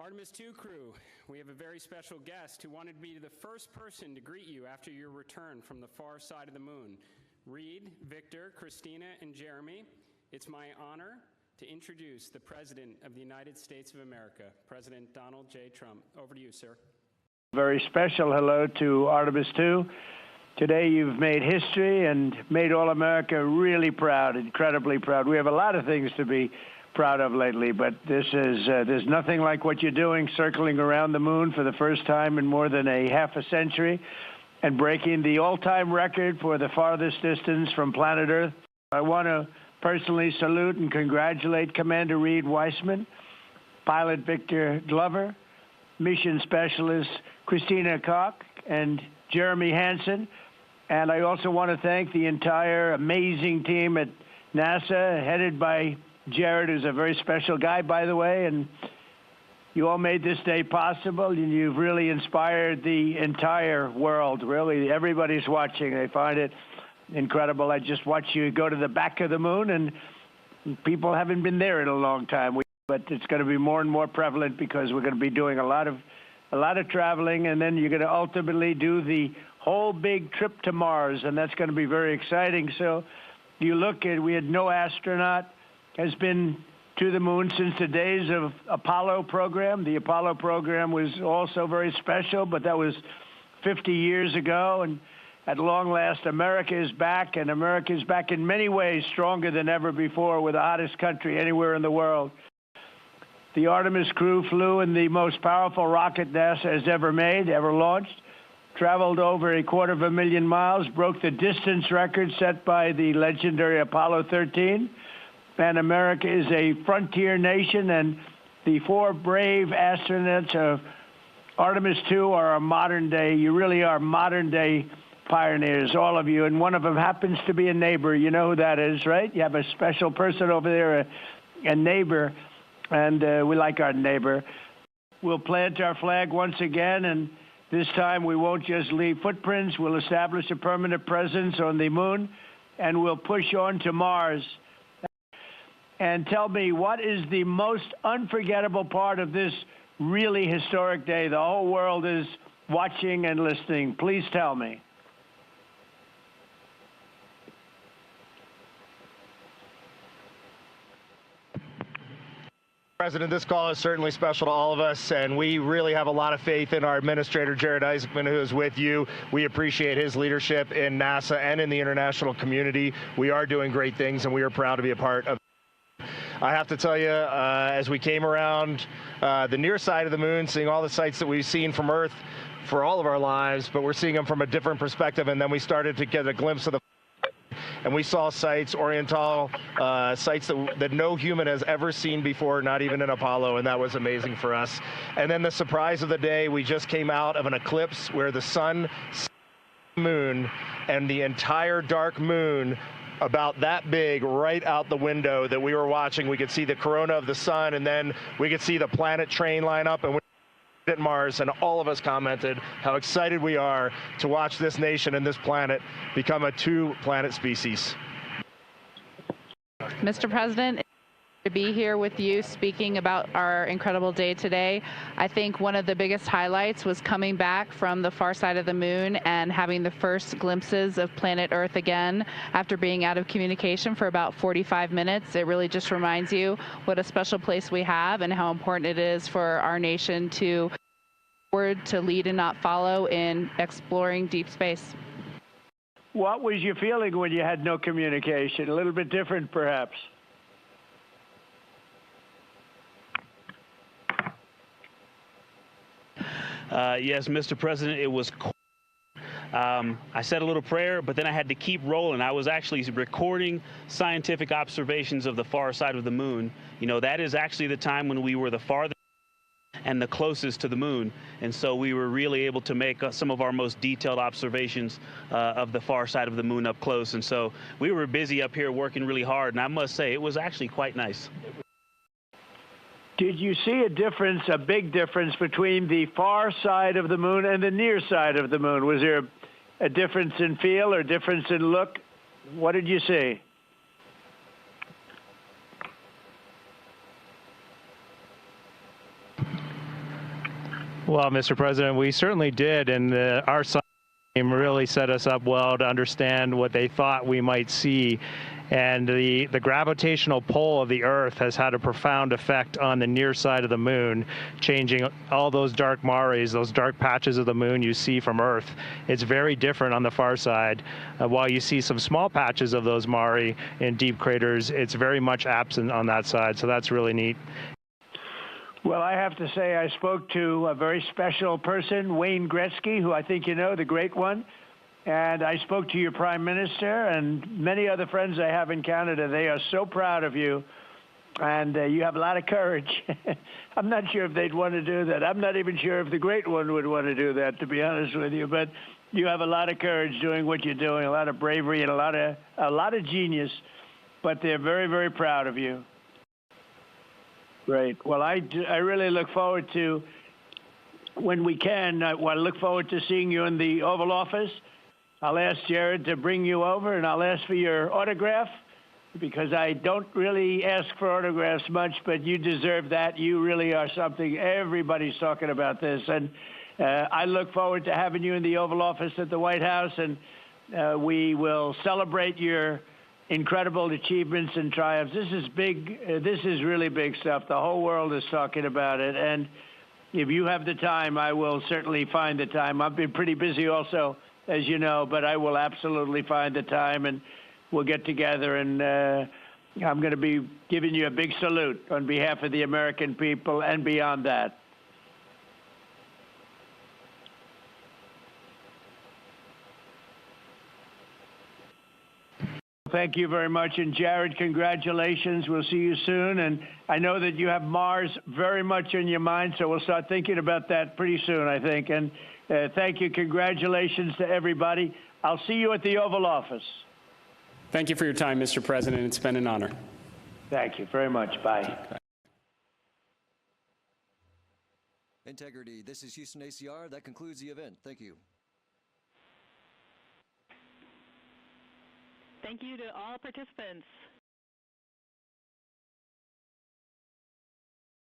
Artemis II crew, we have a very special guest who wanted to be the first person to greet you after your return from the far side of the moon. Reid, Victor, Christina, and Jeremy, it's my honor to introduce the President of the United States of America, President Donald J. Trump. Over to you, sir. Very special hello to Artemis II. Today you've made history and made all America really proud, incredibly proud. We have a lot of things to be proud of lately, but this is there's nothing like what you're doing, circling around the moon for the first time in more than a half a century and breaking the all-time record for the farthest distance from planet Earth. I want to personally salute and congratulate Commander Reid Wiseman, pilot Victor Glover, mission specialist Christina Koch, and Jeremy Hansen. And I also want to thank the entire amazing team at NASA, headed by Jared, who's a very special guy, by the way, and you all made this day possible, and you've really inspired the entire world. Really, everybody's watching. They find it incredible. I just watched you go to the back of the moon, and people haven't been there in a long time. But it's going to be more and more prevalent because we're going to be doing a lot of traveling, and then you're going to ultimately do the whole big trip to Mars, and that's going to be very exciting. So you look at, we had no astronaut has been to the moon since the days of Apollo program. The Apollo program was also very special, but that was 50 years ago. And at long last, America is back, and America is back in many ways stronger than ever before. We're the hottest country anywhere in the world. The Artemis crew flew in the most powerful rocket NASA has ever made, ever launched, traveled over 250,000 miles, broke the distance record set by the legendary Apollo 13. And America is a frontier nation, and the four brave astronauts of Artemis II are a modern day, you really are modern day pioneers, all of you. And one of them happens to be a neighbor. You know who that is, right? You have a special person over there, a neighbor, and we like our neighbor. We'll plant our flag once again, and this time we won't just leave footprints. We'll establish a permanent presence on the moon, and we'll push on to Mars. And tell me, what is the most unforgettable part of this really historic day? The whole world is watching and listening. Please tell me. President, this call is certainly special to all of us, and we really have a lot of faith in our administrator, Jared Isaacman, who is with you. We appreciate his leadership in NASA and in the international community. We are doing great things, and we are proud to be a part of. I have to tell you, as we came around the near side of the moon, seeing all the sights that we've seen from Earth for all of our lives, but we're seeing them from a different perspective, and then we started to get a glimpse of the and we saw sights, Oriental sights that no human has ever seen before, not even in Apollo, and that was amazing for us. And then the surprise of the day, we just came out of an eclipse where the sun, moon, and the entire dark moon about that big right out the window that we were watching. We could see the corona of the sun, and then we could see the planet train line up, and we at Mars, and all of us commented how excited we are to watch this nation and this planet become a two-planet species. Mr. President, to be here with you speaking about our incredible day today. I think one of the biggest highlights was coming back from the far side of the moon and having the first glimpses of planet Earth again after being out of communication for about 45 minutes. It really just reminds you what a special place we have and how important it is for our nation to lead and not follow in exploring deep space. What was your feeling when you had no communication? A little bit different, perhaps. Yes, Mr. President, it was cool. I said a little prayer, but then I had to keep rolling. I was actually recording scientific observations of the far side of the moon. You know, that is actually the time when we were the farthest and the closest to the moon. And so we were really able to make some of our most detailed observations of the far side of the moon up close. And so we were busy up here working really hard. And I must say, it was actually quite nice. Did you see a difference, a big difference between the far side of the moon and the near side of the moon? Was there a difference in feel or difference in look? What did you see? Well, Mr. President, we certainly did, and our science team really set us up well to understand what they thought we might see. And the gravitational pull of the Earth has had a profound effect on the near side of the moon, changing all those dark mares, those dark patches of the moon you see from Earth. It's very different on the far side. While you see some small patches of those mare in deep craters, it's very much absent on that side, so that's really neat. Well, I have to say I spoke to a very special person, Wayne Gretzky, who I think you know, the great one. And I spoke to your prime minister and many other friends I have in Canada. They are so proud of you, and you have a lot of courage. I'm not sure if they'd want to do that. I'm not even sure if the great one would want to do that, to be honest with you. But you have a lot of courage doing what you're doing, a lot of bravery and a lot of genius. But they're very, very proud of you. Great. Well, I really look forward to, when we can, I look forward to seeing you in the Oval Office. I'll ask Jared to bring you over, and I'll ask for your autograph, because I don't really ask for autographs much, but you deserve that. You really are something. Everybody's talking about this. And I look forward to having you in the Oval Office at the White House, and we will celebrate your incredible achievements and triumphs. This is big. This is really big stuff. The whole world is talking about it. And if you have the time, I will certainly find the time. I've been pretty busy also, as you know, but I will absolutely find the time, and we'll get together, and I'm going to be giving you a big salute on behalf of the American people and beyond that. Thank you very much. And Jared, congratulations. We'll see you soon. And I know that you have Mars very much in your mind, so we'll start thinking about that pretty soon, I think. And thank you. Congratulations to everybody. I'll see you at the Oval Office. Thank you for your time, Mr. President. It's been an honor. Thank you very much. Bye. Integrity. This is Houston ACR. That concludes the event. Thank you. Thank you to all participants.